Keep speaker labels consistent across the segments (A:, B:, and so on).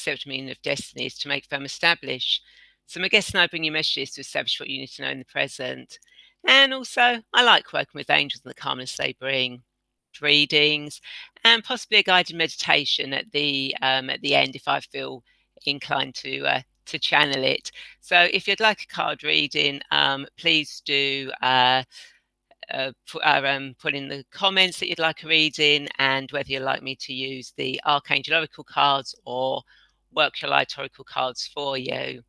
A: seventh meaning of destiny is to make, firm, establish. So my guests and I bring you messages to establish what you need to know in the present. And also, I like working with angels and the calmness they bring. Readings, and possibly a guided meditation at the end if I feel inclined to channel it. So if you'd like a card reading, please do put in the comments that you'd like a reading, and whether you'd like me to use the Archangel Oracle cards or work your light Oracle cards for you.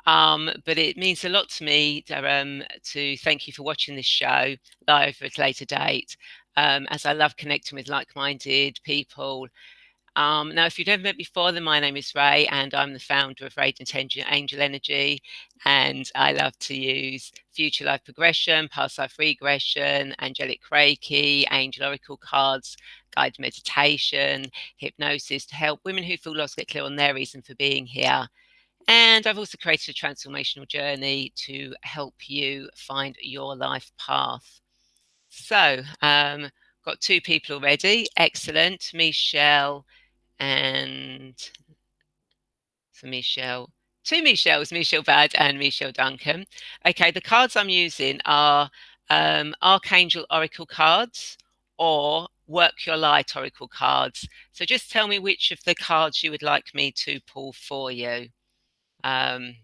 A: But it means a lot to me to thank you for watching this show live at a later date, as I love connecting with like-minded people. Now, if you've never met before, then my name is Rae, and I'm the founder of Radiant Angel Energy, and I love to use future life progression, past life regression, angelic Reiki, angel oracle cards, guided meditation, hypnosis to help women who feel lost get clear on their reason for being here. And I've also created a transformational journey to help you find your life path. So, got two people already. Excellent. Michelle and so Michelle, two Michelles, Michelle Bad and Michelle Duncan. Okay, the cards I'm using are Archangel Oracle cards or Work Your Light Oracle cards. So just tell me which of the cards you would like me to pull for you. And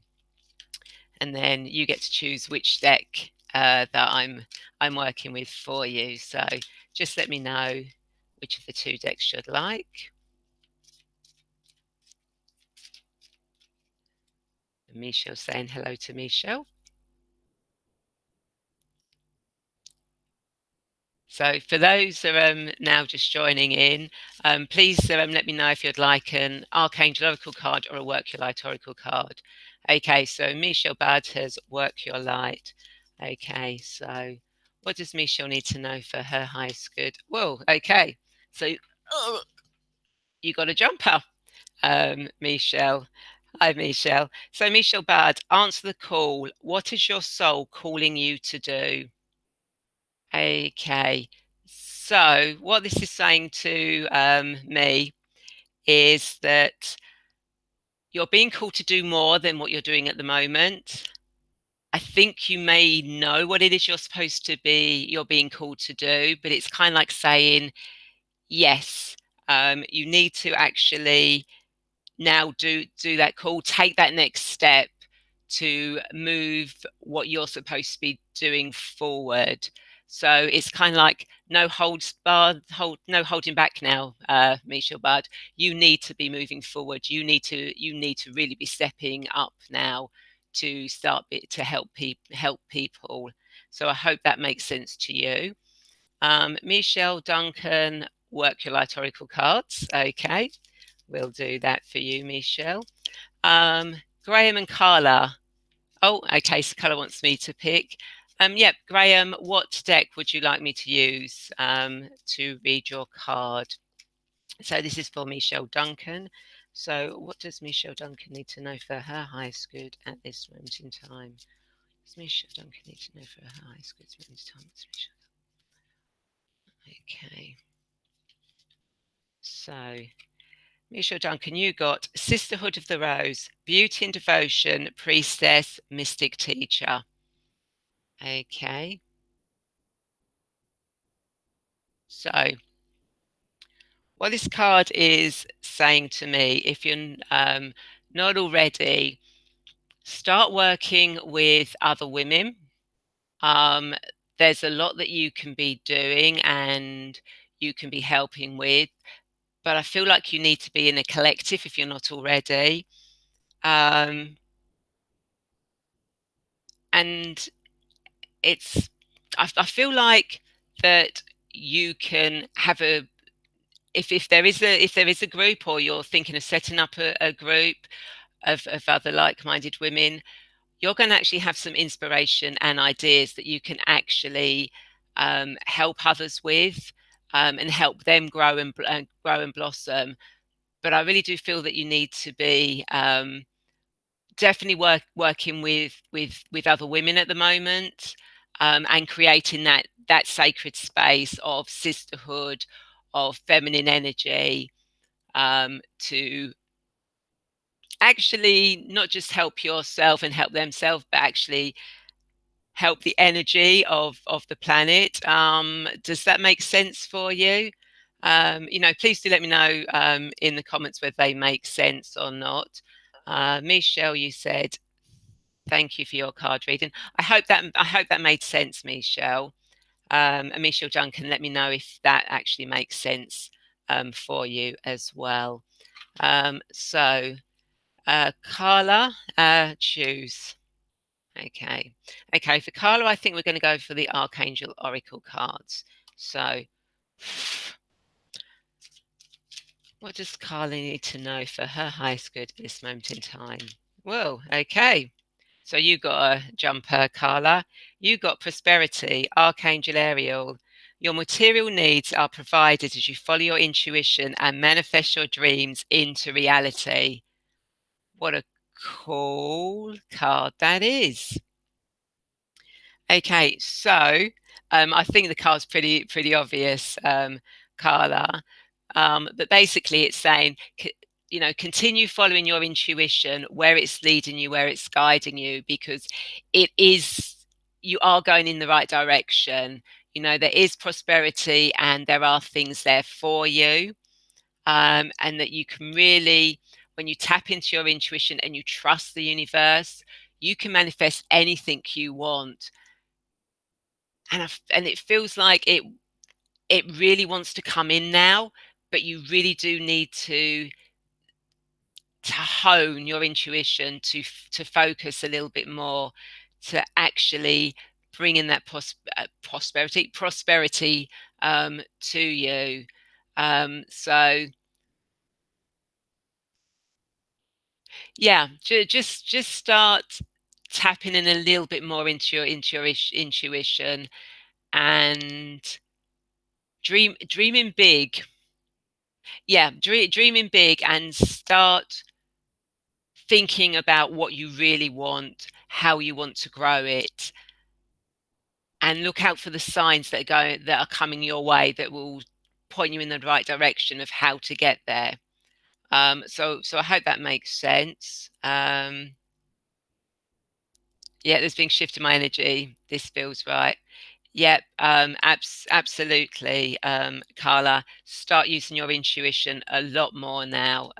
A: then you get to choose which deck that I'm working with for you. So just let me know which of the two decks you'd like. Michelle saying hello to Michelle. So for those that are now just joining in, please let me know if you'd like an Archangel Oracle card or a Work Your Light Oracle card. Okay, so Michelle Bad has Work Your Light. Okay, so what does Michelle need to know for her highest good? Whoa, okay. So you got a jumper, Michelle. Hi, Michelle. So Michelle Bad, answer the call. What is your soul calling you to do? Okay, so what this is saying to me is that you're being called to do more than what you're doing at the moment. I think you may know what it is you're being called to do, but it's kind of like saying, yes, you need to actually now do that call, take that next step to move what you're supposed to be doing forward. So it's kind of like no holding back now, Michelle Bud. You need to be moving forward. You need to really be stepping up now to start to help people. So I hope that makes sense to you. Michelle Duncan, Work Your Light Oracle cards. Okay, we'll do that for you, Michelle. Graham and Carla. Oh, okay, so Carla wants me to pick. Yep, Graham, what deck would you like me to use to read your card? So this is for Michelle Duncan. So what does Michelle Duncan need to know for her highest good at this moment in time? Does Michelle Duncan need to know for her highest good at this moment in time? Okay. So Michelle Duncan, you got Sisterhood of the Rose, Beauty and Devotion, Priestess, Mystic Teacher. Okay. So what this card is saying to me, if you're not already, start working with other women. There's a lot that you can be doing and you can be helping with, but I feel like you need to be in a collective if you're not already. And it's, I feel like that you can have a, if there is a group, or you're thinking of setting up a group of other like-minded women, you're going to actually have some inspiration and ideas that you can actually help others with, and help them grow and blossom. But I really do feel that you need to be definitely working with other women at the moment, and creating that sacred space of sisterhood, of feminine energy, to actually not just help yourself and help themselves, but actually help the energy of the planet. Does that make sense for you? Please do let me know in the comments whether they make sense or not. Michelle, you said thank you for your card reading. I hope that made sense, Michelle. And Michelle Duncan, let me know if that actually makes sense for you as well. So Carla, choose. Okay. Okay, for Carla, I think we're going to go for the Archangel Oracle cards. So, what does Carla need to know for her highest good at this moment in time? Well, okay. So you got a jumper, Carla. You got prosperity, Archangel Ariel. Your material needs are provided as you follow your intuition and manifest your dreams into reality. What a cool card that is. Okay, so I think the card's pretty obvious, Carla. But basically, it's saying, continue following your intuition, where it's leading you, where it's guiding you, because you are going in the right direction. There is prosperity and there are things there for you, and that you can really, when you tap into your intuition and you trust the universe, you can manifest anything you want. And it feels like it really wants to come in now, but you really do need to hone your intuition, to focus a little bit more, to actually bring in that prosperity to you. So yeah, just start tapping in a little bit more into your intuition, and dreaming big. Yeah, dreaming big, and start thinking about what you really want, how you want to grow it, and look out for the signs that are coming your way that will point you in the right direction of how to get there. So I hope that makes sense. Yeah, there's been shift in my energy. This feels right. Yep, absolutely, Carla. Start using your intuition a lot more now.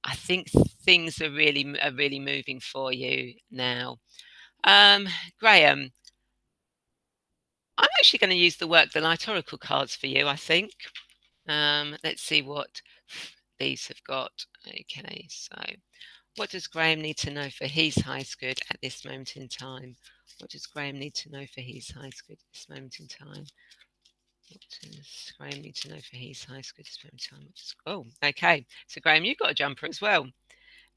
A: I think things are really moving for you now. Graham, I'm actually going to use the Work the Light Oracle cards for you, I think. Let's see what these have got. Okay, so what does Graham need to know for his highest good at this moment in time? What does Graham need to know for his highest good at this moment in time? What does Graham need to know for his highest good at this moment in time? Oh, okay. So Graham, you've got a jumper as well.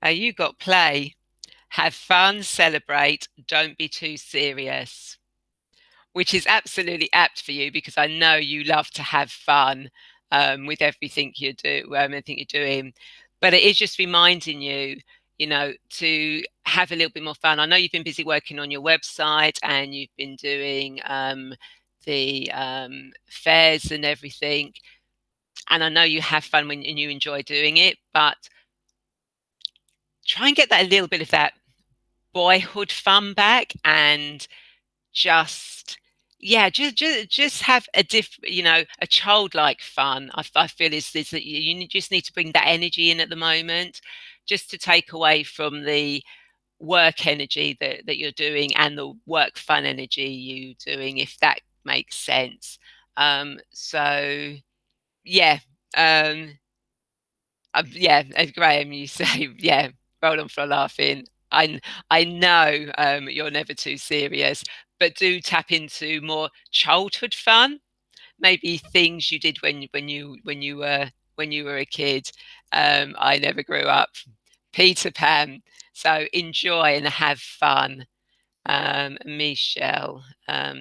A: You got play, have fun, celebrate, don't be too serious, which is absolutely apt for you because I know you love to have fun with everything you do, everything you're doing. But it is just reminding you, to have a little bit more fun. I know you've been busy working on your website and you've been doing the fairs and everything. And I know you have fun and you enjoy doing it, but try and get that a little bit of that boyhood fun back, and just just have a childlike fun. I feel is that you just need to bring that energy in at the moment, just to take away from the work energy that you're doing and the work fun energy you doing, if that makes sense. So yeah. Yeah, Graham, you say, yeah, roll on for laughing. I know you're never too serious, but do tap into more childhood fun. Maybe things you did when you were a kid. I never grew up. Peter Pan. So enjoy and have fun. Michelle,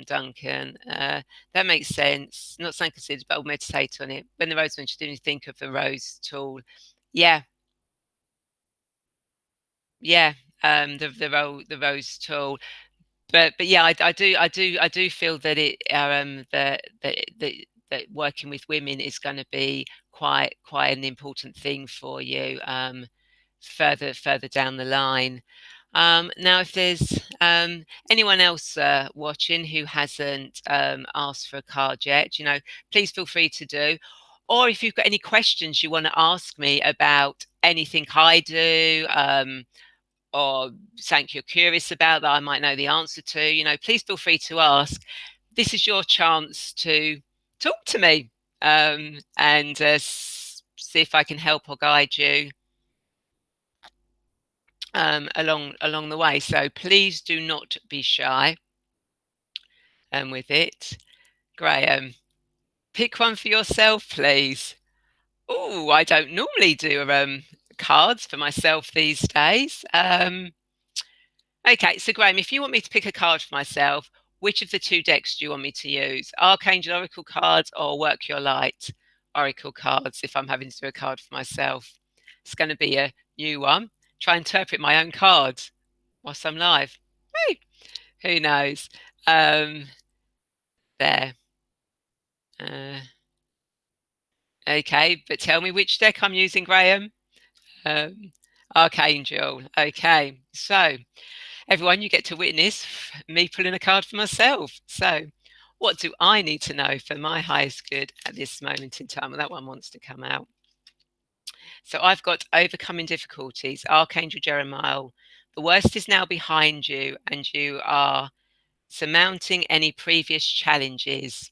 A: Duncan. That makes sense. Not something considered, but I'll meditate on it. When the rose mentioned, did you think of the rose tool? Yeah, yeah. The rose tool. But yeah, I do feel that that working with women is going to be quite an important thing for you. further down the line. Now, if there's anyone else watching who hasn't asked for a card yet, please feel free to do. Or if you've got any questions you want to ask me about anything I do, or something you're curious about that I might know the answer to, please feel free to ask. This is your chance to talk to me, and see if I can help or guide you along the way. So please do not be shy with it. Graham, pick one for yourself, please. Oh, I don't normally do cards for myself these days. Okay, so Graham, if you want me to pick a card for myself, which of the two decks do you want me to use? Archangel Oracle cards or Work Your Light Oracle cards if I'm having to do a card for myself? It's going to be a new one. Try and interpret my own cards whilst I'm live. Hey, who knows? There. Okay, but tell me which deck I'm using, Graham. Archangel. Okay, so everyone, you get to witness me pulling a card for myself. So what do I need to know for my highest good at this moment in time? Well, that one wants to come out. So I've got overcoming difficulties, Archangel Jeremiah. The worst is now behind you, and you are surmounting any previous challenges.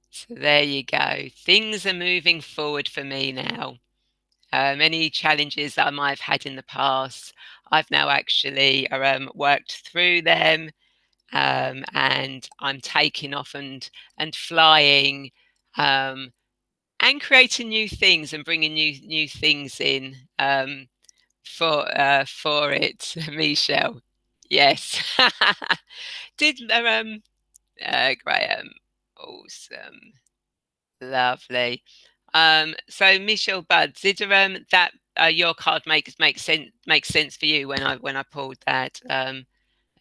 A: So there you go. Things are moving forward for me now. Any challenges that I might have had in the past, I've now actually worked through them, and I'm taking off and flying, and creating new things and bringing new things in for it, Michelle. Yes, did Graham. Awesome, lovely. So Michelle Budd, did that your card make sense for you when I pulled that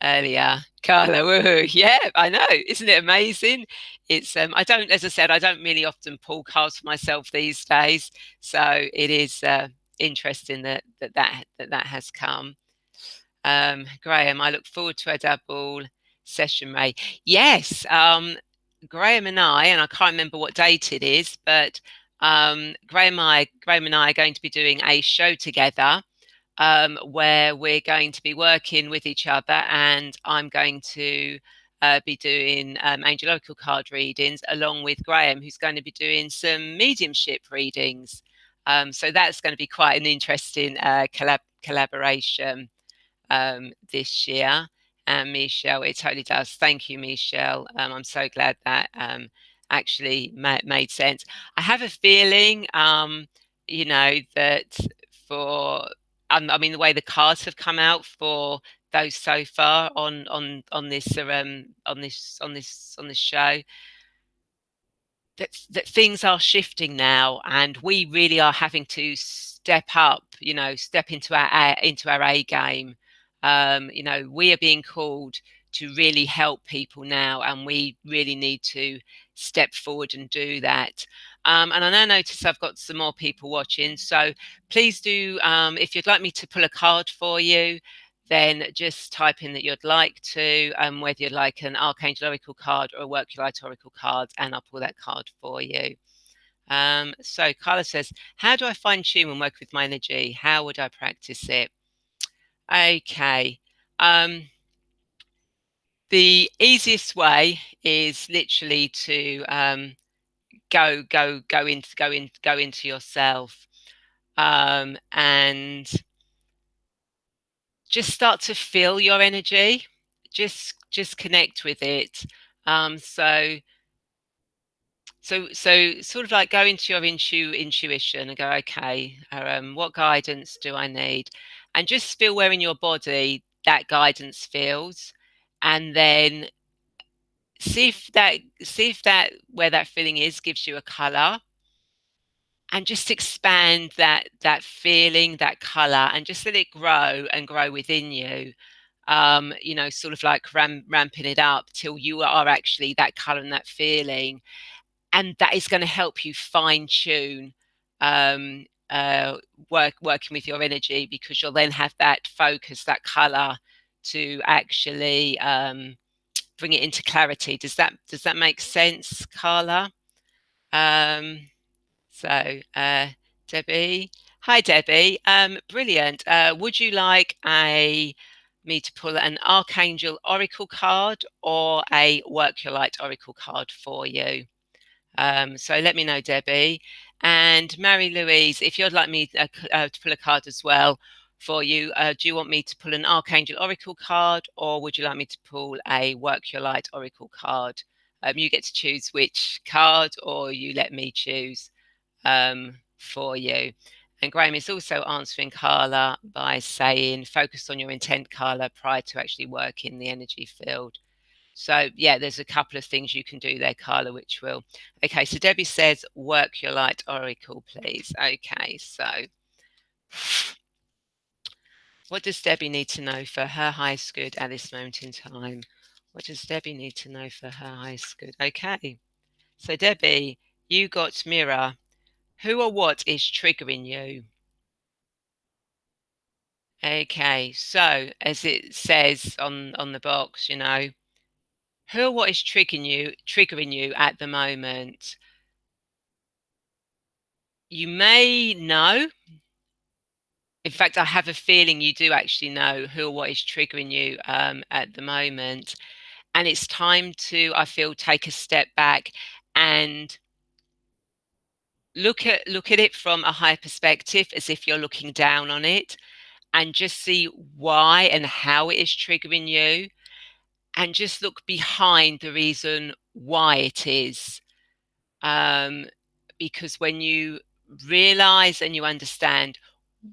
A: earlier, Carla? Woohoo! Yeah, I know. Isn't it amazing? It's I don't, as I said, I don't really often pull cards for myself these days, so it is interesting that has come. Graham, I look forward to a double session, Rae. Yes, Graham and I can't remember what date it is, but Graham and I are going to be doing a show together, where we're going to be working with each other, and I'm going to be doing Angel Oracle card readings along with Graham, who's going to be doing some mediumship readings. So that's going to be quite an interesting collaboration this year. And Michelle, it totally does. Thank you, Michelle. I'm so glad that actually made sense. I have a feeling, that for, I mean, the way the cards have come out for those so far on this show, that things are shifting now, and we really are having to step up, step into our A game. We are being called to really help people now, and we really need to step forward and do that. And I now notice I've got some more people watching, so please do, if you'd like me to pull a card for you, then just type in that you'd like to, whether you'd like an Archangel Oracle card or a Work Your Light Oracle card, and I'll pull that card for you. So Carla says, how do I fine tune and work with my energy? How would I practice it? Okay. The easiest way is literally to go into yourself, and just start to feel your energy. Just connect with it. So sort of like go into your intuition and go, okay, what guidance do I need? And just feel where in your body that guidance feels, and then see if that where that feeling is gives you a color, and just expand that feeling, that color, and just let it grow and grow within you. Sort of like ramping it up till you are actually that color and that feeling, and that is going to help you fine tune working with your energy, because you'll then have that focus, that color, to actually bring it into clarity. Does that make sense, Carla? Um, so Debbie, hi Debbie. Brilliant. Would you like me to pull an Archangel Oracle card or a Work Your Light Oracle card for you? So let me know, Debbie. And Mary Louise, if you'd like me to pull a card as well for you, do you want me to pull an Archangel Oracle card, or would you like me to pull a Work Your Light Oracle card? You get to choose which card, or you let me choose for you. And Graham is also answering Carla by saying, focus on your intent, Carla, prior to actually working the energy field. So yeah, there's a couple of things you can do there, Carla, which will. Okay, so Debbie says, work your light oracle, please. Okay, so what does Debbie need to know for her highest good at this moment in time? What does Debbie need to know for her highest good? Okay, so Debbie, you got mirror. Who or what is triggering you? Okay, so as it says on the box, you know, who or what is triggering you at the moment? You may know. In fact, I have a feeling you do actually know who or what is triggering you at the moment. And it's time to, I feel, take a step back and look at it from a higher perspective, as if you're looking down on it, and just see why and how it is triggering you, and just look behind the reason why it is. Because when you realize and you understand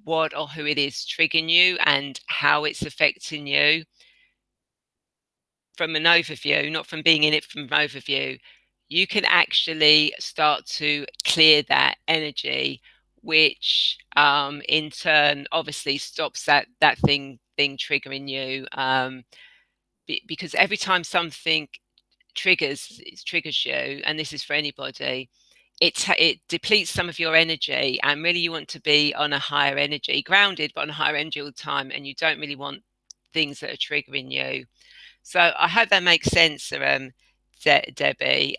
A: what or who it is triggering you and how it's affecting you from an overview, not from being in it, from an overview, you can actually start to clear that energy, which in turn obviously stops that thing triggering you. Because every time something triggers you, and this is for anybody, it depletes some of your energy, and really you want to be on a higher energy, grounded, but on a higher energy all the time, and you don't really want things that are triggering you. So I hope that makes sense, Debbie.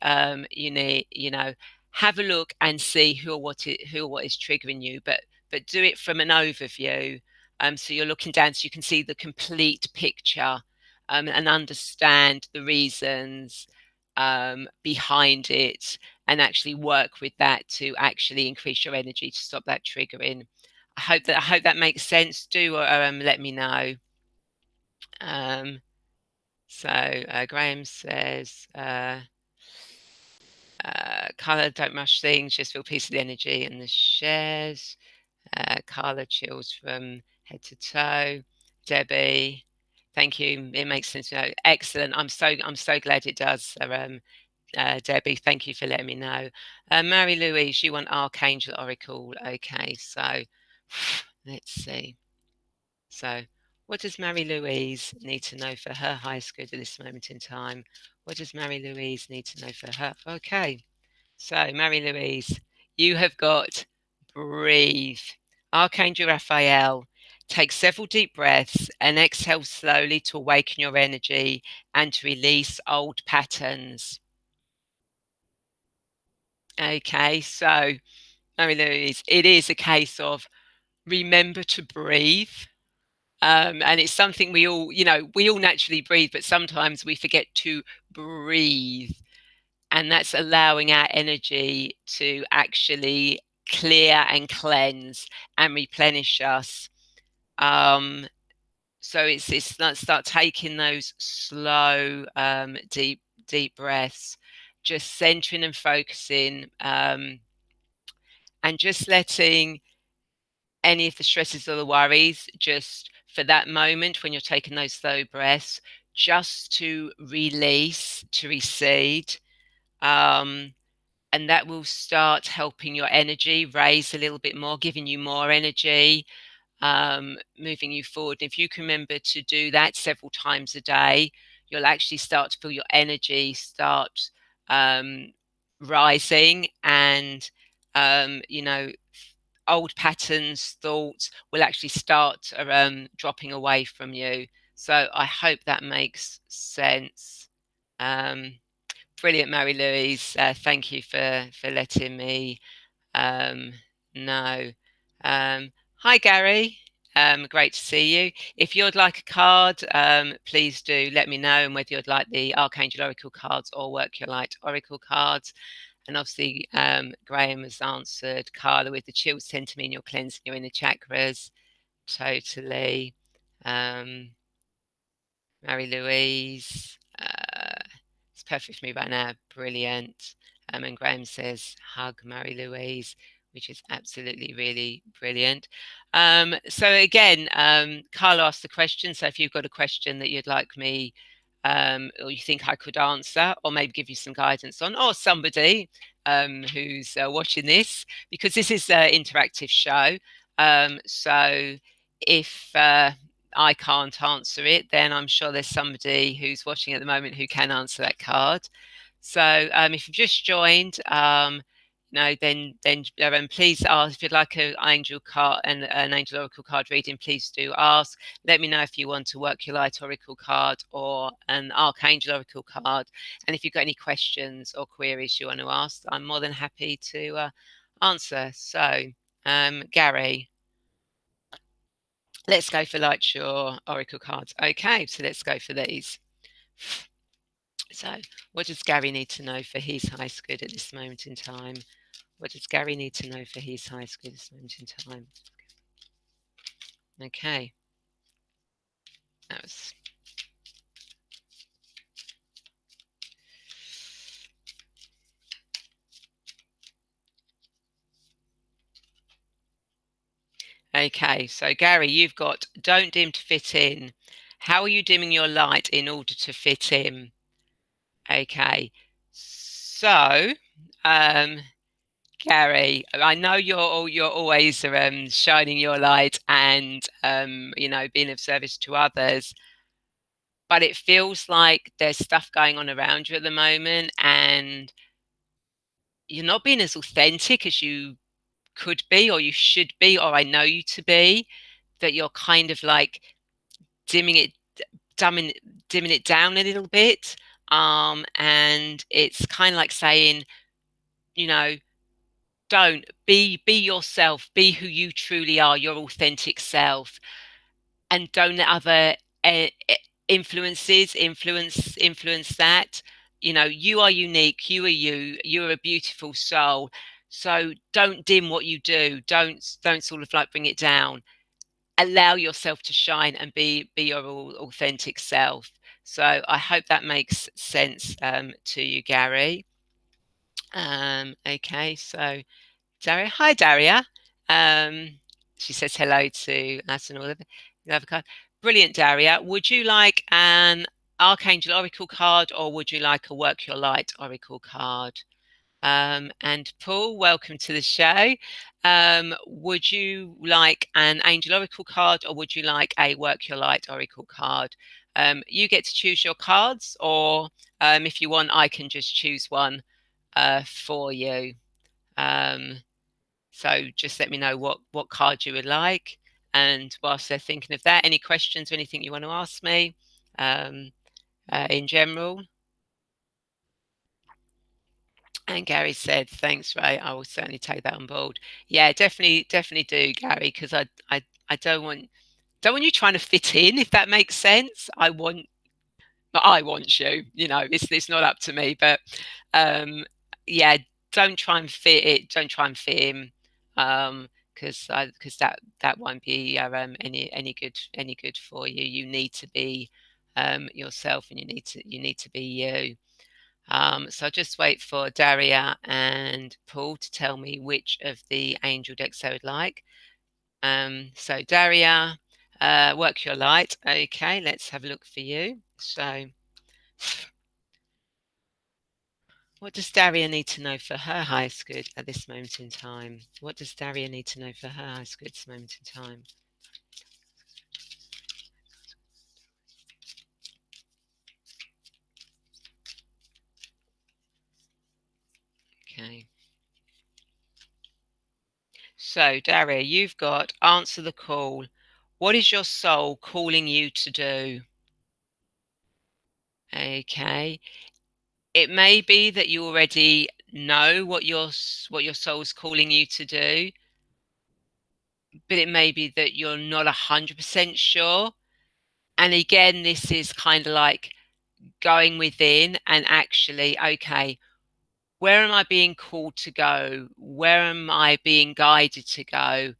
A: Have a look and see who or what is triggering you, but do it from an overview. So you're looking down, so you can see the complete picture, and understand the reasons behind it, and actually work with that to actually increase your energy to stop that triggering. I hope that makes sense. Do let me know. Graham says, Carla, don't rush things, just feel peace of the energy and the shares. Carla chills from head to toe. Debbie, thank you. It makes sense. Excellent. I'm so glad it does. Debbie, thank you for letting me know. Mary Louise, you want Archangel Oracle. Okay, so let's see. So, what does Mary Louise need to know for her highest good at this moment in time? What does Mary Louise need to know for her? Okay, so Mary Louise, you have got breathe. Archangel Raphael, take several deep breaths and exhale slowly to awaken your energy and to release old patterns. Okay, so Mary Louise, it is a case of remember to breathe. And it's something we all naturally breathe, but sometimes we forget to breathe. And that's allowing our energy to actually clear and cleanse and replenish us. So it's start taking those slow, deep breaths, just centering and focusing, and just letting any of the stresses or the worries, just for that moment when you're taking those slow breaths, just to release, to recede. And that will start helping your energy raise a little bit more, giving you more energy, moving you forward. If you can remember to do that several times a day, you'll actually start to feel your energy start rising, and old patterns, thoughts will actually start dropping away from you. So I hope that makes sense. Brilliant, Mary Louise. Thank you for letting me know. Hi, Gary. Great to see you. If you'd like a card, please do let me know, and whether you'd like the Archangel Oracle cards or Work Your Light Oracle cards. And obviously, Graham has answered Carla with the chills tend to mean you're cleansing your inner chakras. Totally. Mary Louise. It's perfect for me right now. Brilliant. And Graham says, hug Mary Louise, which is absolutely really brilliant. So again, Carla asked the question. So if you've got a question that you'd like me, or you think I could answer, or maybe give you some guidance on, or somebody who's watching this, because this is an interactive show. So if I can't answer it, then I'm sure there's somebody who's watching at the moment who can answer that card. So if you've just joined, then please ask if you'd like an angel card and an angel oracle card reading. Please do ask. Let me know if you want to Work Your Light oracle card or an archangel oracle card, and if you've got any questions or queries you want to ask, I'm more than happy to answer. So, Gary. Let's go for Lightshore Oracle cards. Okay, so let's go for these. So, what does Gary need to know for his highest good at this moment in time? What does Gary need to know for his highest good at this moment in time? Okay. That was... Okay, so Gary, you've got don't dim to fit in. How are you dimming your light in order to fit in? Okay, so Gary, I know you're always shining your light and being of service to others, but it feels like there's stuff going on around you at the moment, and you're not being as authentic as you could be, or you should be, or I know you to be. That you're kind of like dimming it, dimming, dimming it down a little bit, and it's kind of like saying, you know. Don't be yourself, be who you truly are, your authentic self, and don't let other uh, influence that. You are unique, you are you're a beautiful soul. So don't dim what you do, don't sort of like bring it down. Allow yourself to shine and be your authentic self. So I hope that makes sense to you, Gary. Okay, so Daria. Hi, Daria. She says hello to us and all of it. Brilliant, Daria. Would you like an Archangel Oracle card, or would you like a Work Your Light Oracle card? And Paul, welcome to the show. Would you like an Angel Oracle card, or would you like a Work Your Light Oracle card? You get to choose your cards, or if you want, I can just choose one for you. So just let me know what card you would like. And whilst they're thinking of that, any questions or anything you want to ask me in general? And Gary said, thanks, Rae. I will certainly take that on board. Yeah, definitely do, Gary, because I don't want you trying to fit in, if that makes sense. I want you. It's not up to me, but yeah, don't try and fit it. Don't try and fit in, because that won't be any good for you. You need to be yourself, and you need to be you. So I'll just wait for Daria and Paul to tell me which of the angel decks they would like. So Daria, Work Your Light. Okay, let's have a look for you. So what does Daria need to know for her highest good at this moment in time? What does Daria need to know for her highest good at this moment in time? Okay. So, Daria, you've got answer the call. What is your soul calling you to do? Okay. It may be that you already know what your soul's calling you to do, but it may be that you're not 100% sure. And again, this is kind of like going within and actually, okay, where am I being called to go? Where am I being guided to go?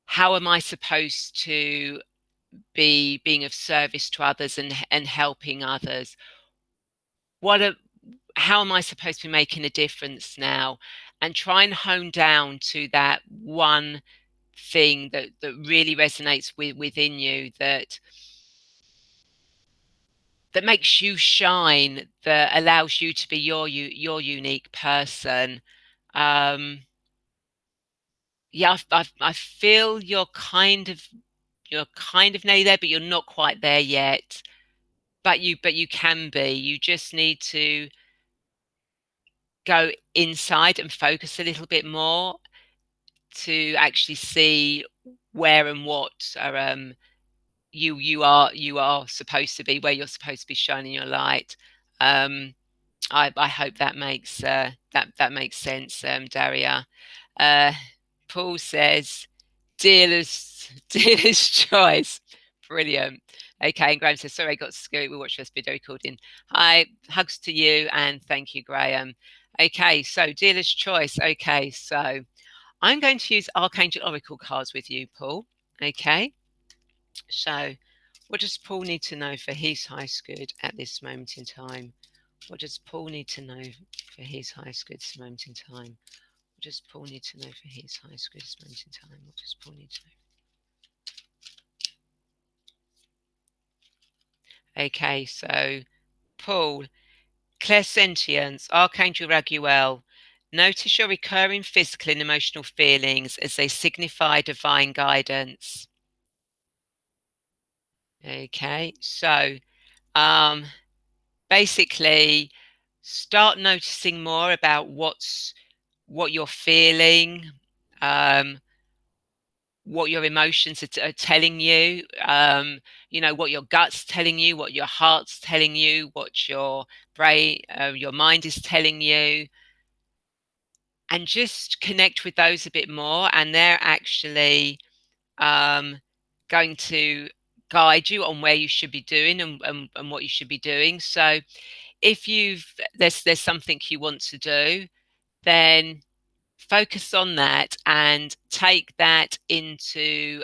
A: How am I supposed to be being of service to others and helping others? What are how am I supposed to be making a difference now? And try and hone down to that one thing that really resonates within you, that makes you shine, that allows you to be your unique person. Yeah, I feel you're kind of nearly there, but you're not quite there yet. But you can be. You just need to go inside and focus a little bit more to actually see where and what are you are supposed to be, where you're supposed to be shining your light. I hope that makes that makes sense, Daria. Uh, Paul says, dealer's choice. Brilliant. Okay, and Graham says, sorry, I got scooped. We watched this video recording. Hi, hugs to you, and thank you, Graham. Okay, so dealer's choice. Okay, so I'm going to use Archangel Oracle cards with you, Paul. Okay, so what does Paul need to know for his highest good at this moment in time? What does Paul need to know for his highest good at this moment in time? What does Paul need to know for his highest good at this moment in time? What does Paul need to know? Okay, so Paul, clairsentience, Archangel Raguel. Notice your recurring physical and emotional feelings as they signify divine guidance. Okay, so um, basically start noticing more about what you're feeling, um, what your emotions are telling you, what your gut's telling you, what your heart's telling you, what your brain, your mind is telling you, and just connect with those a bit more. And they're actually um, going to guide you on where you should be doing and what you should be doing. So if there's something you want to do, then focus on that and take that into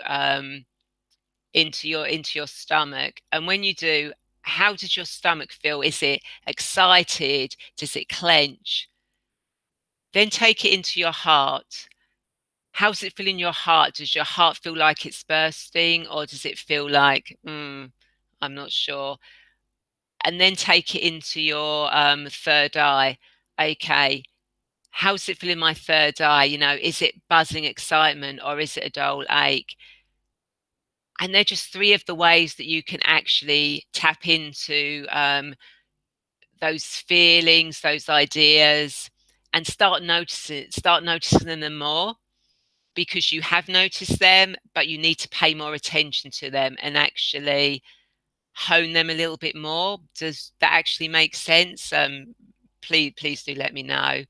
A: your stomach. And when you do, how does your stomach feel? Is it excited? Does it clench? Then take it into your heart. How does it feel in your heart? Does your heart feel like it's bursting, or does it feel like I'm not sure? And then take it into your third eye. Okay, how's it feel in my third eye? Is it buzzing excitement, or is it a dull ache? And they're just three of the ways that you can actually tap into those feelings, those ideas, and start noticing them more, because you have noticed them, but you need to pay more attention to them and actually hone them a little bit more. Does that actually make sense? Please do let me know.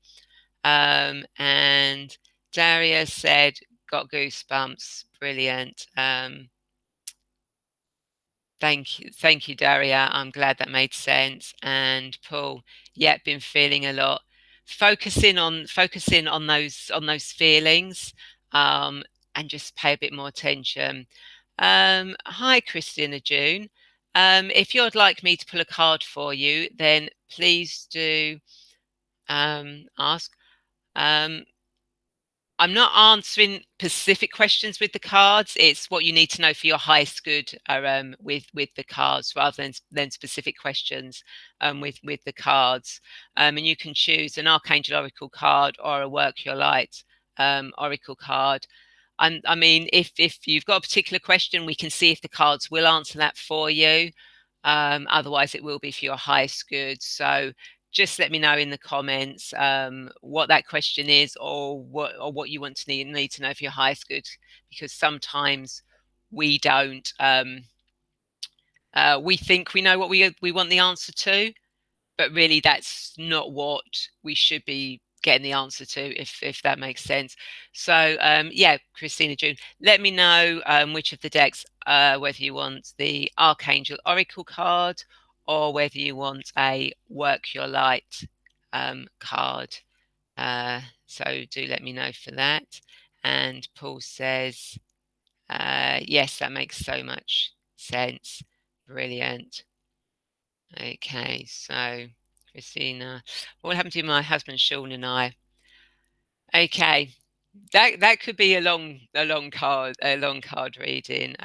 A: And Daria said, got goosebumps. Brilliant. Thank you, Daria. I'm glad that made sense. And Paul, yeah, been feeling a lot. Focusing on those feelings, and just pay a bit more attention. Hi, Christina June. If you'd like me to pull a card for you, then please do ask. Um, I'm not answering specific questions with the cards. It's what you need to know for your highest good with the cards, rather than specific questions with the cards. And you can choose an Archangel Oracle card or a Work Your Light Oracle card. I mean, if you've got a particular question, we can see if the cards will answer that for you. Otherwise, it will be for your highest good. So just let me know in the comments what that question is, or what you want to need to know for your highest good, because sometimes we don't. We think we know what we want the answer to, but really that's not what we should be getting the answer to, if that makes sense. So yeah, Christina June, let me know which of the decks, whether you want the Archangel Oracle card or whether you want a Work Your Light card. So do let me know for that. And Paul says, yes, that makes so much sense. Brilliant. Okay, so Christina, what happened to my husband Sean and I? Okay, that could be a long card reading.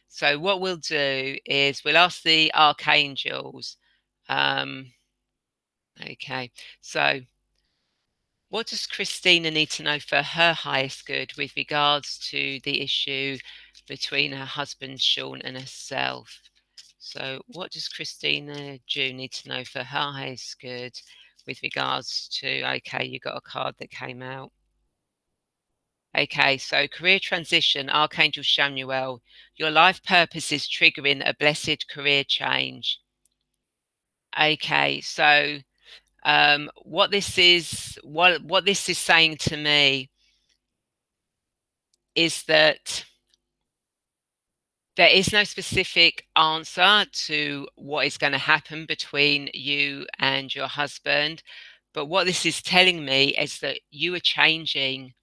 A: So what we'll do is we'll ask the archangels. Okay, so what does Christina need to know for her highest good with regards to the issue between her husband Sean and herself? So what does Christina June need to know for her highest good with regards to, okay, you got a card that came out. Okay, so career transition, Archangel Samuel, your life purpose is triggering a blessed career change. Okay, so what this is saying to me is that there is no specific answer to what is going to happen between you and your husband. But what this is telling me is that you are changing.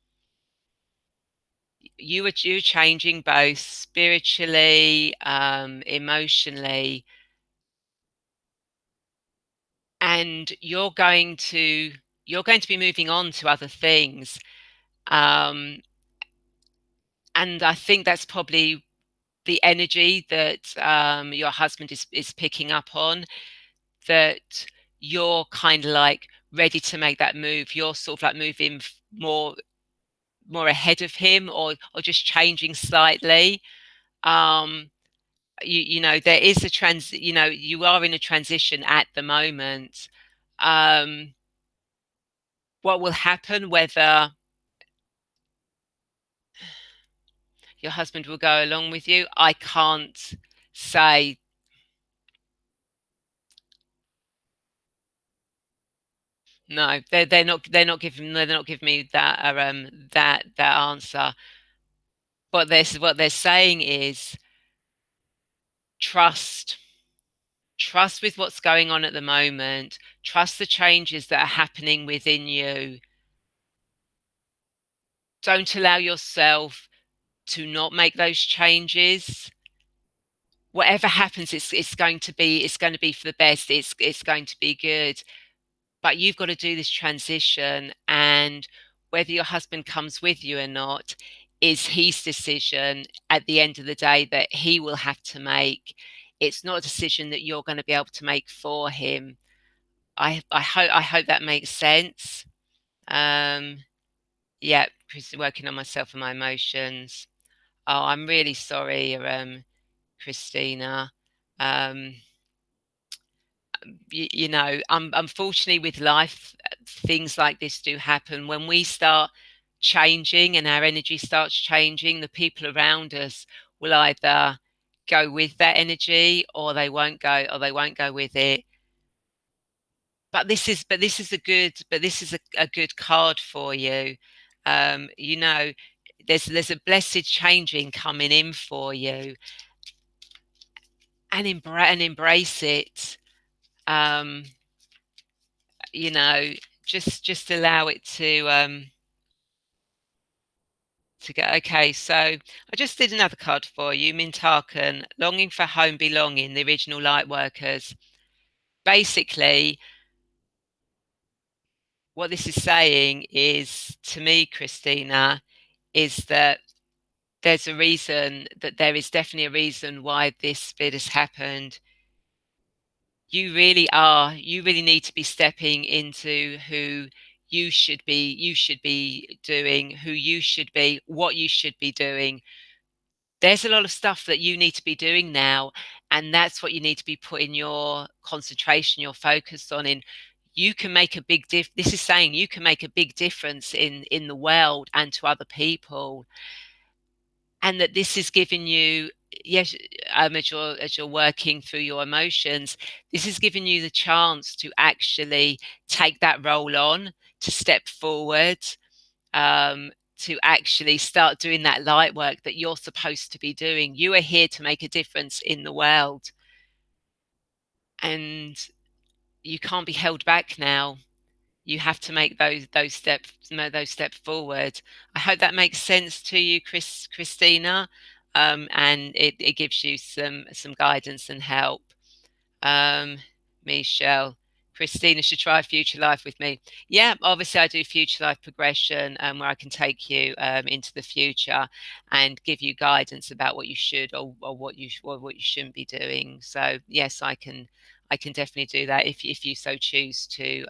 A: You're changing both spiritually, emotionally, and you're going to be moving on to other things. Um, and I think that's probably the energy that your husband is picking up on, that you're kind of like ready to make that move. You're sort of like moving more ahead of him, or just changing slightly. Um, you know, there is you are in a transition at the moment. Um, what will happen, whether your husband will go along with you, I can't say. No, they're not giving me that that answer. But what they're saying is trust. Trust with what's going on at the moment. Trust the changes that are happening within you. Don't allow yourself to not make those changes. Whatever happens, it's going to be for the best. It's going to be good. But you've got to do this transition, and whether your husband comes with you or not is his decision at the end of the day, that he will have to make. It's not a decision that you're going to be able to make for him. I hope that makes sense. Um, yeah, working on myself and my emotions. Oh, I'm really sorry, Christina. Um, you know, unfortunately with life, things like this do happen. When we start changing and our energy starts changing, the people around us will either go with that energy, or they won't go with it. But this is a good card for you. You know, there's a blessed changing coming in for you, and embrace it. Um, you know, just allow it to go. Okay, so I just did another card for you, Mintarkan, longing for home belonging, the original light workers. Basically, what this is saying is, to me, Christina, is that there's a reason, that there is definitely a reason why this bit has happened. You really need to be stepping into who you should be doing, who you should be, what you should be doing. there's a lot of stuff that you need to be doing now, and that's what you need to be putting your concentration, your focus on. In you can make a big this is saying you can make a big difference in the world and to other people, and that this is giving you, yes, as you're working through your emotions, this is giving you the chance to actually take that role on, to step forward, um, to actually start doing that light work that you're supposed to be doing. You are here to make a difference in the world, and you can't be held back now. You have to make those steps forward. I hope that makes sense to you, Christina, and it gives you some guidance and help. Um, Michelle, Christina should try Future Life with me. Yeah, obviously I do Future Life Progression, where I can take you into the future and give you guidance about what you should or what you shouldn't be doing. So yes, I can definitely do that if you so choose to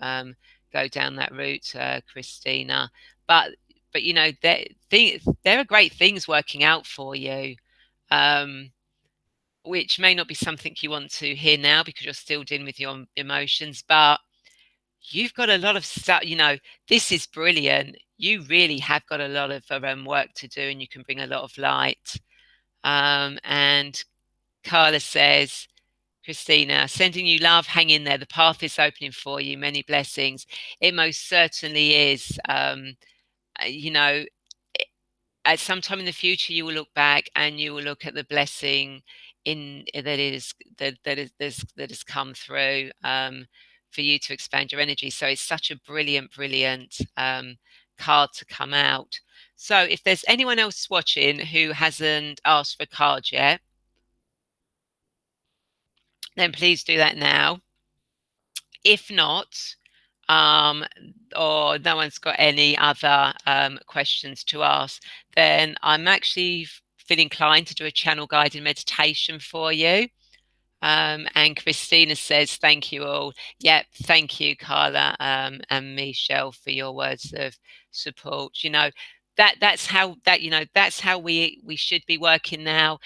A: go down that route, Christina. But you know there are great things working out for you. Um, which may not be something you want to hear now because you're still dealing with your emotions, but you've got a lot of stuff. This is brilliant. You really have got a lot of work to do, and you can bring a lot of light. And Carla says, Christina, sending you love, hang in there. The path is opening for you. Many blessings. It most certainly is. You know, at some time in the future, you will look back and you will look at the blessing in that has come through, for you to expand your energy. So it's such a brilliant card to come out. So if there's anyone else watching who hasn't asked for a card yet, then please do that now. If not, um, or no one's got any other questions to ask, then I'm actually feel inclined to do a channel guided meditation for you. And Christina says, thank you all. Yep, thank you, Carla, and Michelle, for your words of support. That's how we should be working now.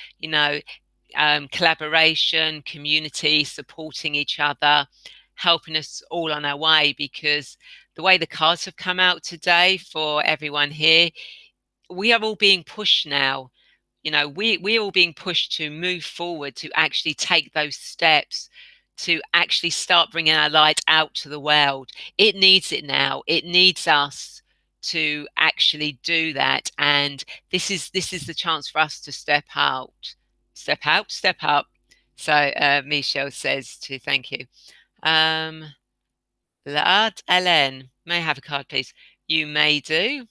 A: Collaboration, community, supporting each other, helping us all on our way, because the way the cards have come out today for everyone here, we are all being pushed now. We're all being pushed to move forward, to actually take those steps, to actually start bringing our light out to the world. It needs it now. It needs us to actually do that. And this is the chance for us to step out. Step out, step up. So Michelle says to thank you. Laad Ellen, may I have a card, please? You may do.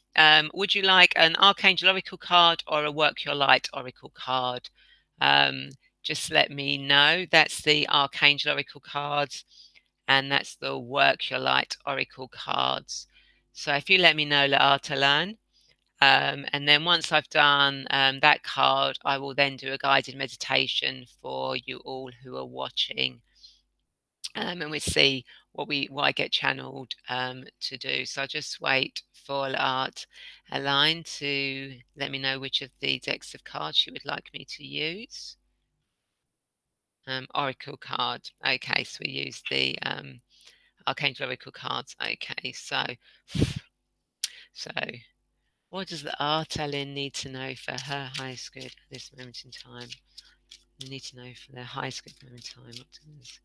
A: Would you like an Archangel Oracle card or a Work Your Light Oracle card? Just let me know. That's the Archangel Oracle cards, and that's the Work Your Light Oracle cards. So if you let me know, Laad Ellen, and then once I've done that card, I will then do a guided meditation for you all who are watching. And we see what I get channeled to do. So I'll just wait for Art Align to let me know which of the decks of cards she would like me to use. Oracle card. Okay, so we use the Archangel Oracle cards. Okay, so what does the Art Ellen need to know for her highest good at this moment in time? They need to know for their highest good moment in time. What does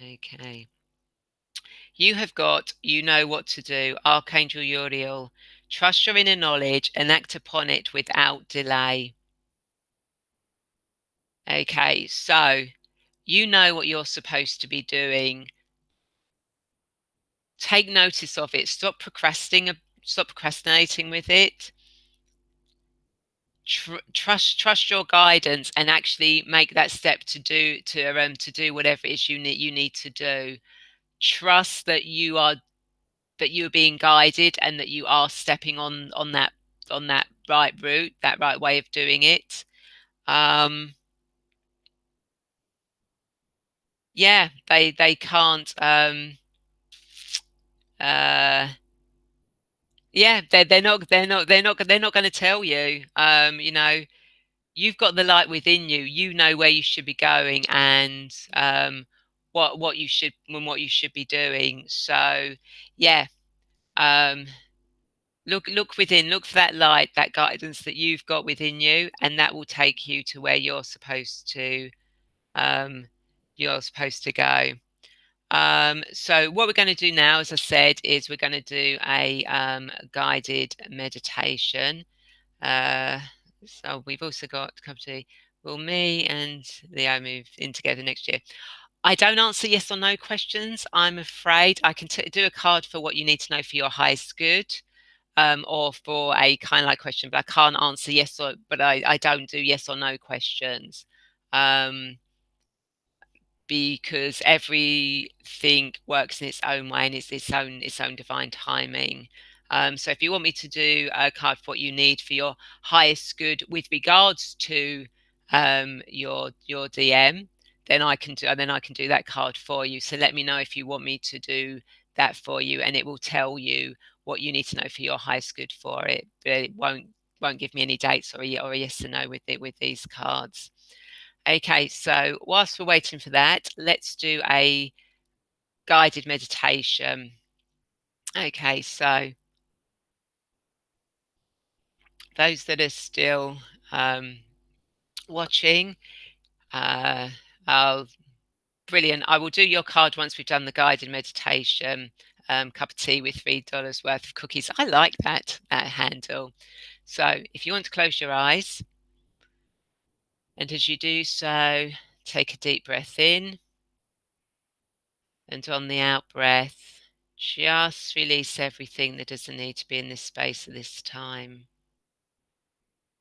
A: Okay. You have got, you know what to do, Archangel Uriel. Trust your inner knowledge and act upon it without delay. Okay, so you know what you're supposed to be doing. Take notice of it. Stop procrastinating with it. Trust your guidance and actually make that step to do whatever it is you need to do. Trust that you're being guided and that you are stepping on that right route, that right way of doing it. Yeah, they can't Yeah, they're not going to tell you. You know, you've got the light within you. You know where you should be going, and what you should and what you should be doing. So yeah, um, look within, look for that light, that guidance that you've got within you, and that will take you to where um, you're supposed to go. So what we're going to do now, as I said, is we're going to do a guided meditation. Uh, so we've also got a cup of tea. Will me and Leo move in together next year? I don't answer yes or no questions. I'm afraid I can do a card for what you need to know for your highest good, or for a kind of like question, but I can't answer yes or. But I don't do yes or no questions. Um, because everything works in its own way and it's its own divine timing. So if you want me to do a card for what you need for your highest good with regards to your DM, then I can do that card for you. So let me know if you want me to do that for you, and it will tell you what you need to know for your highest good for it. But it won't give me any dates or a yes or no with these cards. Okay, so whilst we're waiting for that, let's do a guided meditation. Okay, so those that are still um, watching, uh, I'll brilliant. I will do your card once we've done the guided meditation. Cup of tea with $3 worth of cookies. I like that handle. So if you want to close your eyes, and as you do so, take a deep breath in. And on the out breath, just release everything that doesn't need to be in this space at this time.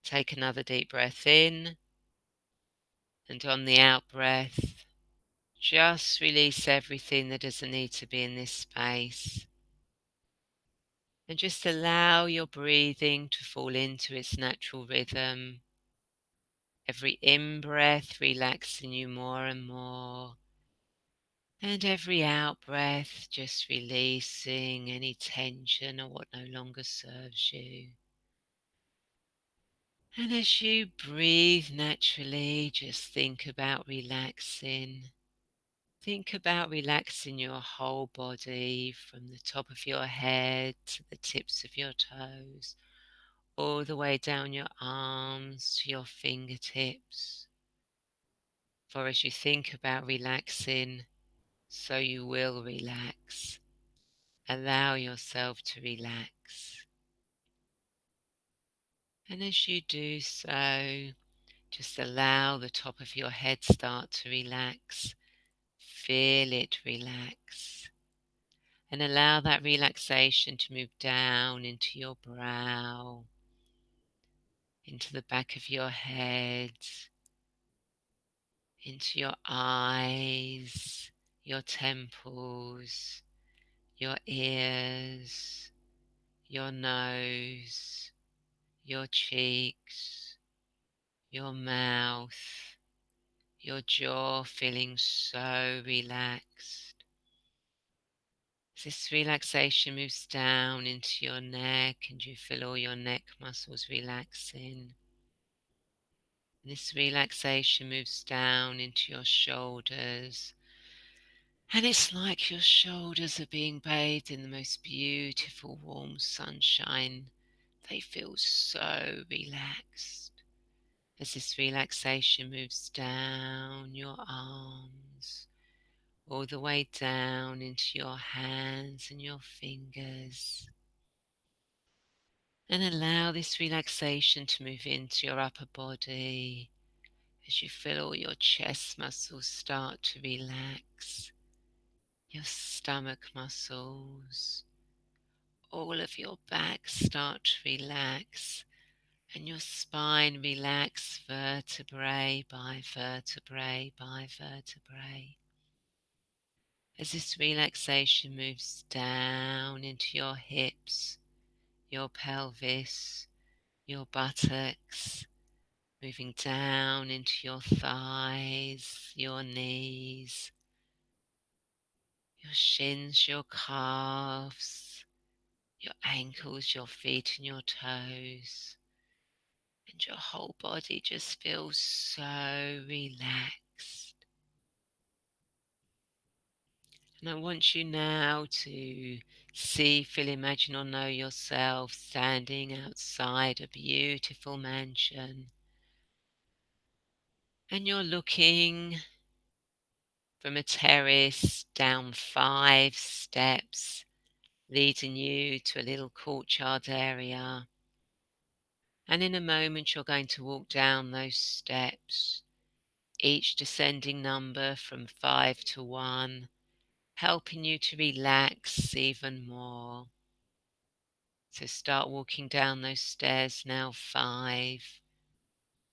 A: Take another deep breath in. And on the out breath, just release everything that doesn't need to be in this space. And just allow your breathing to fall into its natural rhythm. Every in-breath relaxing you more and more. And every out-breath just releasing any tension or what no longer serves you. And as you breathe naturally, just think about relaxing. Think about relaxing your whole body from the top of your head to the tips of your toes, all the way down your arms to your fingertips. For as you think about relaxing, so you will relax. Allow yourself to relax. And as you do so, just allow the top of your head start to relax. Feel it relax. And allow that relaxation to move down into your brow, into the back of your head, into your eyes, your temples, your ears, your nose, your cheeks, your mouth, your jaw feeling so relaxed. As this relaxation moves down into your neck and you feel all your neck muscles relaxing. This relaxation moves down into your shoulders. And it's like your shoulders are being bathed in the most beautiful warm sunshine. They feel so relaxed. As this relaxation moves down your arms, all the way down into your hands and your fingers. And allow this relaxation to move into your upper body as you feel all your chest muscles start to relax, your stomach muscles, all of your back start to relax, and your spine relax vertebrae by vertebrae by vertebrae. As this relaxation moves down into your hips, your pelvis, your buttocks, moving down into your thighs, your knees, your shins, your calves, your ankles, your feet and your toes. And your whole body just feels so relaxed. And I want you now to see, feel, imagine or know yourself standing outside a beautiful mansion. And you're looking from a terrace down 5 steps, leading you to a little courtyard area. And in a moment, you're going to walk down those steps, each descending number from 5 to 1, helping you to relax even more. So start walking down those stairs now, 5,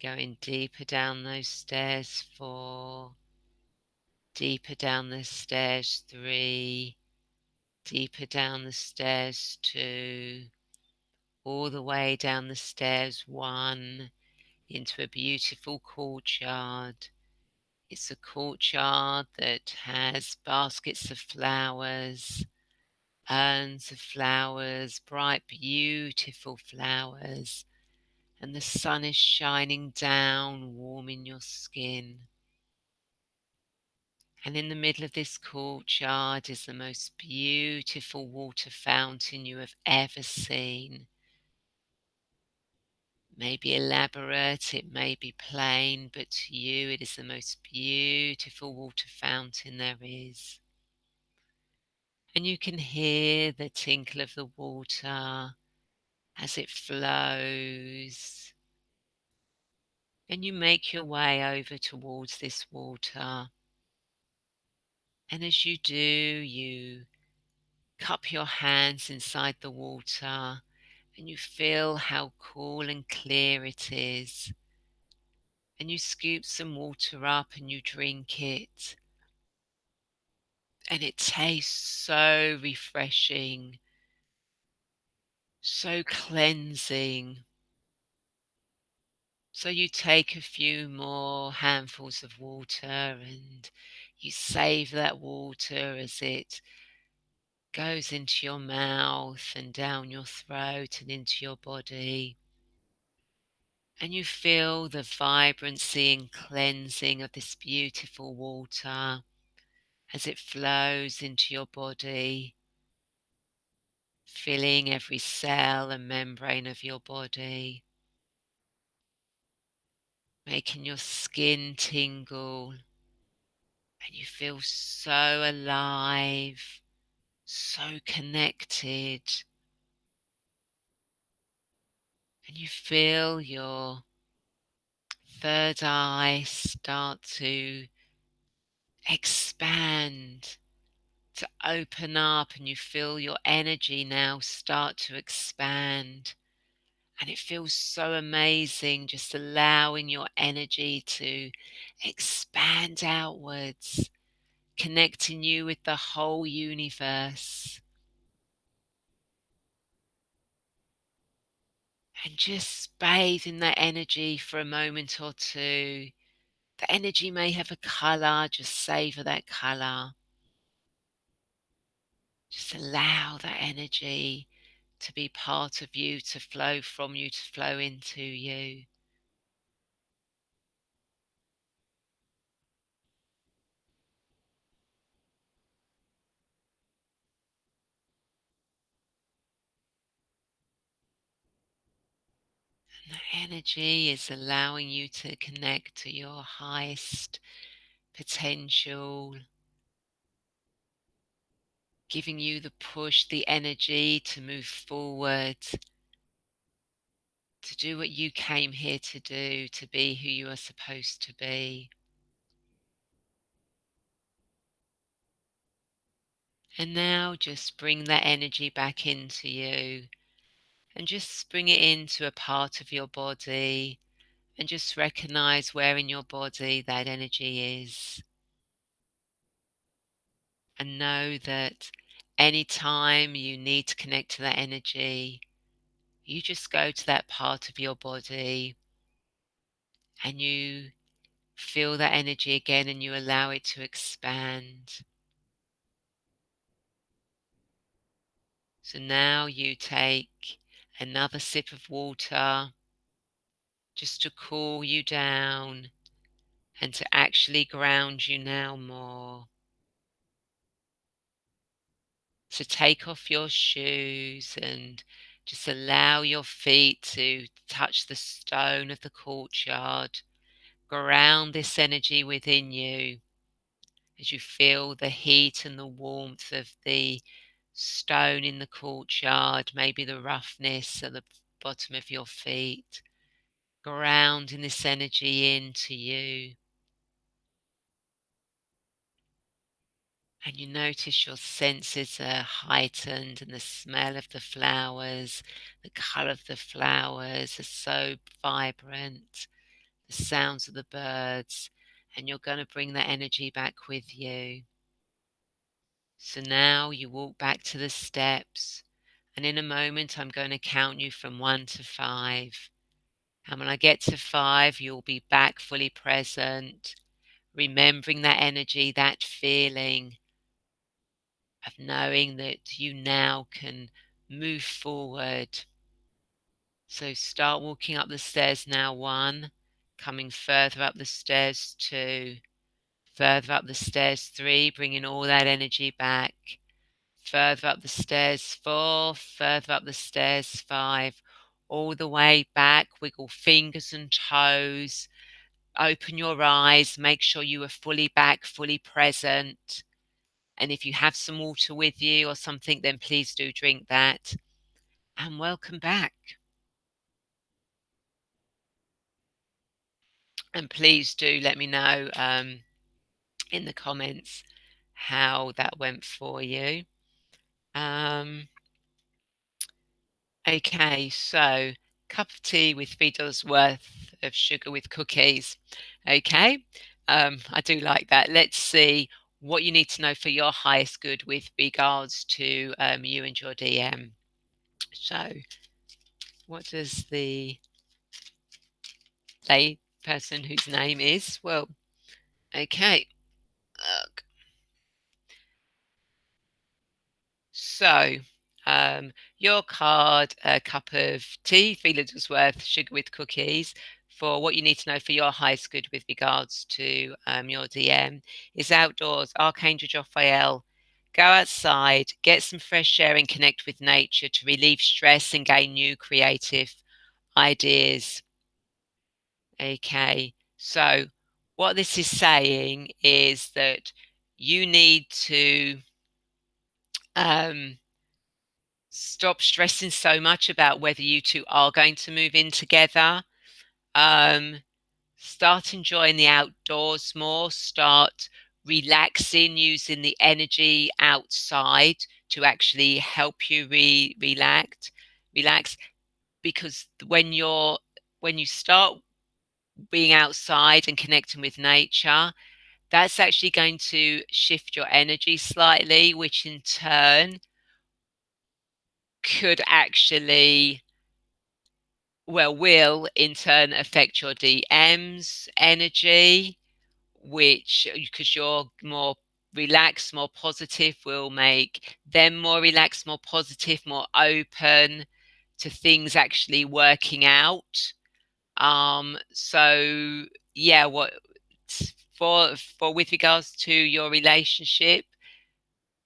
A: going deeper down those stairs, 4, deeper down the stairs, 3, deeper down the stairs, 2, all the way down the stairs, 1, into a beautiful courtyard. It's a courtyard that has baskets of flowers, urns of flowers, bright, beautiful flowers, and the sun is shining down, warming your skin. And in the middle of this courtyard is the most beautiful water fountain you have ever seen. It may be elaborate, it may be plain, but to you it is the most beautiful water fountain there is. And you can hear the tinkle of the water as it flows. And you make your way over towards this water. And as you do, you cup your hands inside the water and you feel how cool and clear it is. And you scoop some water up and you drink it. And it tastes so refreshing, so cleansing. So you take a few more handfuls of water and you save that water as it goes into your mouth and down your throat and into your body. And you feel the vibrancy and cleansing of this beautiful water as it flows into your body, filling every cell and membrane of your body, making your skin tingle, and you feel so alive, so connected, and you feel your third eye start to expand, to open up, and you feel your energy now start to expand. And it feels so amazing just allowing your energy to expand outwards, connecting you with the whole universe. And just bathe in that energy for a moment or two. The energy may have a colour, just savour that colour. Just allow that energy to be part of you, to flow from you, to flow into you. And the energy is allowing you to connect to your highest potential, giving you the push, the energy to move forward, to do what you came here to do, to be who you are supposed to be. And now just bring that energy back into you and just bring it into a part of your body and just recognize where in your body that energy is. And know that anytime you need to connect to that energy, you just go to that part of your body and you feel that energy again and you allow it to expand. So now you take another sip of water just to cool you down and to actually ground you now more. So take off your shoes and just allow your feet to touch the stone of the courtyard. Ground this energy within you as you feel the heat and the warmth of the stone in the courtyard, maybe the roughness at the bottom of your feet. Grounding this energy into you. And you notice your senses are heightened, and the smell of the flowers, the colour of the flowers are so vibrant, the sounds of the birds, and you're going to bring that energy back with you. So now you walk back to the steps, and in a moment I'm going to count you from 1 to 5. And when I get to 5, you'll be back fully present, remembering that energy, that feeling of knowing that you now can move forward. So start walking up the stairs now, 1, coming further up the stairs, 2, further up the stairs, 3, bringing all that energy back, further up the stairs, 4, further up the stairs, 5, all the way back. Wiggle fingers and toes, open your eyes, make sure you are fully back, fully present. And if you have some water with you or something, then please do drink that. And welcome back. And please do let me know in the comments how that went for you. Okay, so cup of tea with $3 worth of sugar with cookies. Okay, I do like that. Let's see what you need to know for your highest good with regards to you and your DM. So, what does the lay person whose name is? Well, okay. So, your card, a cup of tea, $3 worth, sugar with cookies, for what you need to know for your highest good with regards to your DM, is outdoors. Archangel Raphael, go outside, get some fresh air and connect with nature to relieve stress and gain new creative ideas. Okay, so what this is saying is that you need to stop stressing so much about whether you two are going to move in together. Um, Start enjoying the outdoors more. Start relaxing, using the energy outside to actually help you relax. Because when you start being outside and connecting with nature, that's actually going to shift your energy slightly, which in turn could actually will in turn affect your DM's energy, which, because you're more relaxed, more positive, will make them more relaxed, more positive, more open to things actually working out. So yeah, what for with regards to your relationship,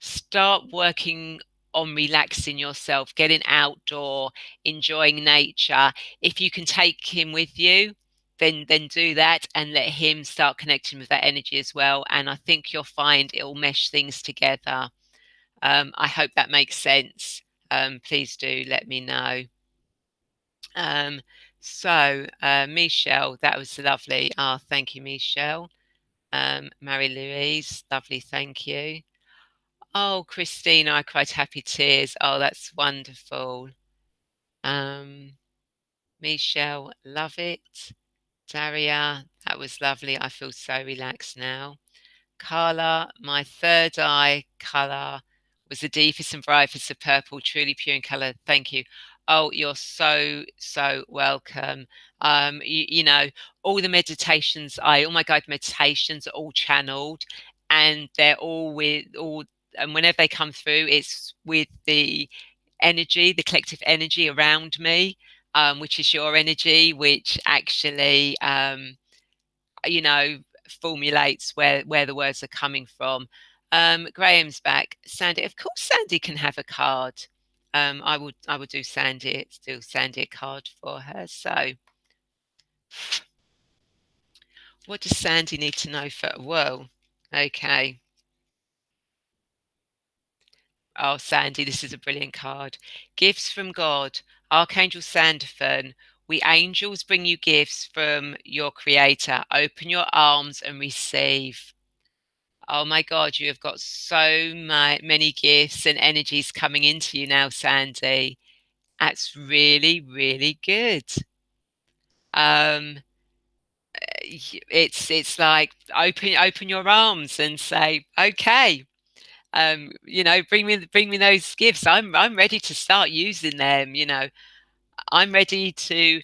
A: start working on relaxing yourself, getting outdoor, enjoying nature. If you can take him with you, then do that and let him start connecting with that energy as well. And I think you'll find it'll mesh things together. I hope that makes sense. Please do let me know. Michelle, that was lovely. Thank you, Michelle. Marie Louise, lovely, thank you. Oh, Christina, I cried happy tears. Oh, that's wonderful. Um, Michelle, love it. Daria, that was lovely. I feel so relaxed now. Carla, my third eye colour was the deepest and brightest of purple, truly pure in colour. Thank you. Oh, you're so welcome. You know, all the meditations, all my guided meditations are all channeled, and they're all with all, and whenever they come through, it's with the energy, the collective energy around me, which is your energy, which actually, you know, formulates where the words are coming from. Graham's back. Sandy, of course, Sandy can have a card. I would do Sandy a card for her. So, what does Sandy need to know for? Whoa, okay. Oh, Sandy, this is a brilliant card. Gifts from God, Archangel Sandalphon. We angels bring you gifts from your Creator. Open your arms and receive. Oh my God, you have got so many gifts and energies coming into you now, Sandy. That's really, really good. Um, it's like open your arms and say, okay, you know, bring me those gifts. I'm ready to start using them. You know, I'm ready to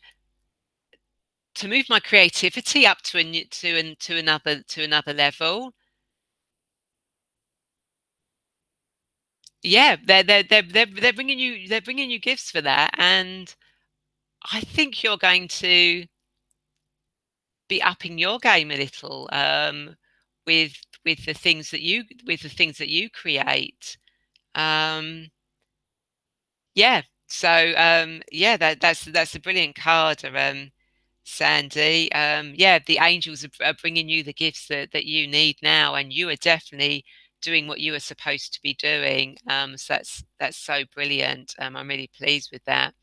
A: move my creativity up to a new, to another level. Yeah, they're bringing you gifts for that, and I think you're going to be upping your game a little, with with the things that you create. Um, yeah. So yeah, that's a brilliant card, Sandy. Yeah, the angels are bringing you the gifts that you need now, and you are definitely doing what you are supposed to be doing. So that's so brilliant. I'm really pleased with that.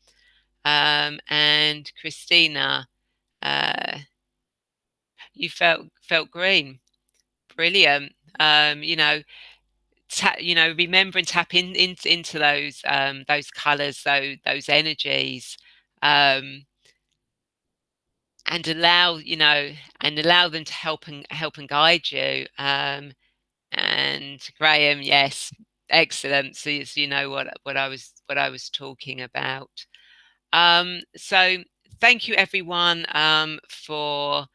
A: And Christina, uh, you felt green. Brilliant. You know, remember and tap into those colors, those energies, um, and allow them to help and guide you. And Graham, yes, excellent. So you know what I was talking about. So thank you everyone, for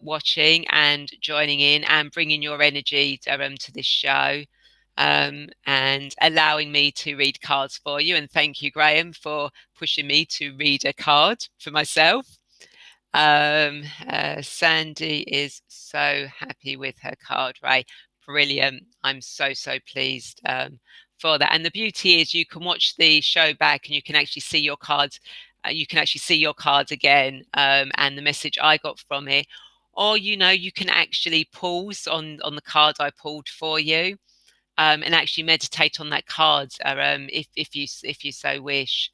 A: watching and joining in and bringing your energy to this show, and allowing me to read cards for you. And thank you, Graham, for pushing me to read a card for myself. Sandy is so happy with her card, Rae. Brilliant. I'm so pleased, for that. And the beauty is you can watch the show back and you can actually see your cards. You can actually see your cards again, and the message I got from it. Or, you can actually pause on the card I pulled for you, and actually meditate on that card, if you so wish.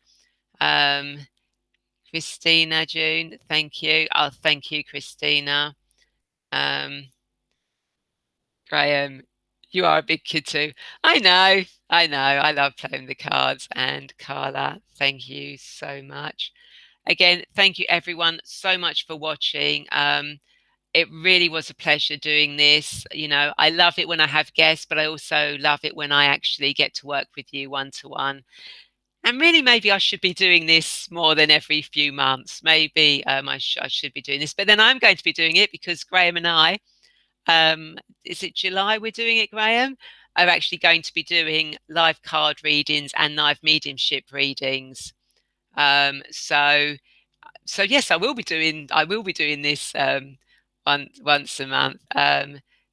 A: Um, Christina June, thank you. Oh, thank you, Christina. Um, Graham, you are a big kid too. I know, I know. I love playing the cards. And Carla, thank you so much. Again, thank you everyone so much for watching. It really was a pleasure doing this. I love it when I have guests, but I also love it when I actually get to work with you one to one. And really, maybe I should be doing this more than every few months. Maybe I should be doing this, but then I'm going to be doing it because Graham and I, is it July we're doing it, Graham? Are actually going to be doing live card readings and live mediumship readings. So yes, I will be doing this, once a month.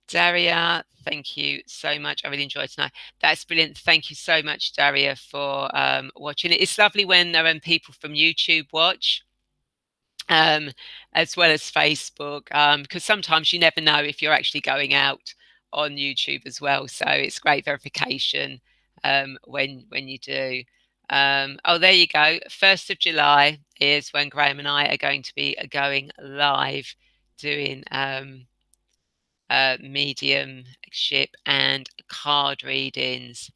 A: Daria, thank you so much. I really enjoyed tonight. That's brilliant. Thank you so much, Daria, for watching it. It's lovely when people from YouTube watch, um, as well as Facebook, because sometimes you never know if you're actually going out on YouTube as well. So it's great verification, when you do. Oh, there you go. 1st of July is when Graham and I are going to be going live doing, mediumship and card readings.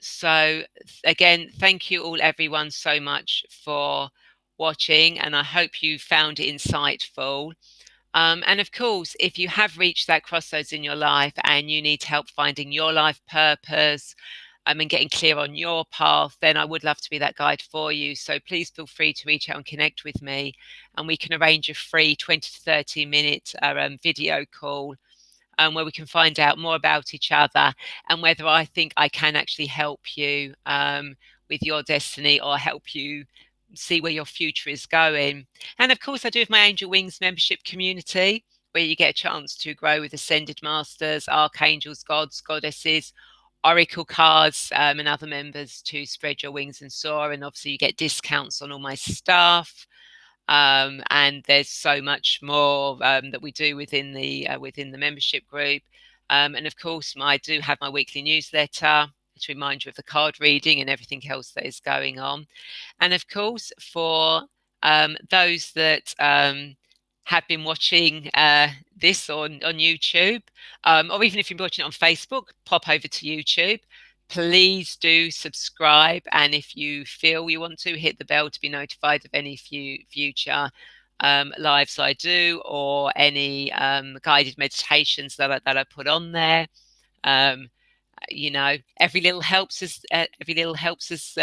A: So again, thank you all, everyone, so much for watching, and I hope you found it insightful. And of course, if you have reached that crossroads in your life and you need help finding your life purpose, and getting clear on your path, then I would love to be that guide for you. So please feel free to reach out and connect with me, and we can arrange a free 20 to 30 minute video call, where we can find out more about each other and whether I think I can actually help you with your destiny or help you see where your future is going. And of course, I do have my Angel Wings membership community where you get a chance to grow with ascended masters, archangels, gods, goddesses, oracle cards, and other members to spread your wings and soar. And obviously, you get discounts on all my stuff. And there's so much more that we do within the membership group. And of course, I do have my weekly newsletter to remind you of the card reading and everything else that is going on. And of course, for those that have been watching this on YouTube, or even if you're watching it on Facebook, pop over to YouTube. Please do subscribe, and if you feel you want to, hit the bell to be notified of any future lives I do, or any guided meditations that I put on there. You know, every little helps us. Every little helps us,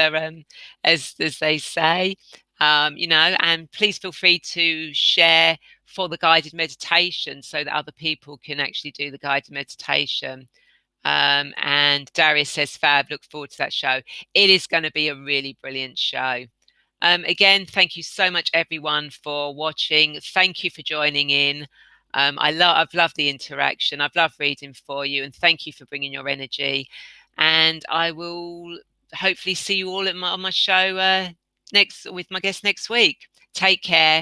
A: as they say. You know, and please feel free to share for the guided meditation so that other people can actually do the guided meditation. And Darius says, fab, look forward to that show. It is going to be a really brilliant show. Again, thank you so much, everyone, for watching. Thank you for joining in. I've loved the interaction. I've loved reading for you, and thank you for bringing your energy. And I will hopefully see you all on my show with my guest next week. Take care.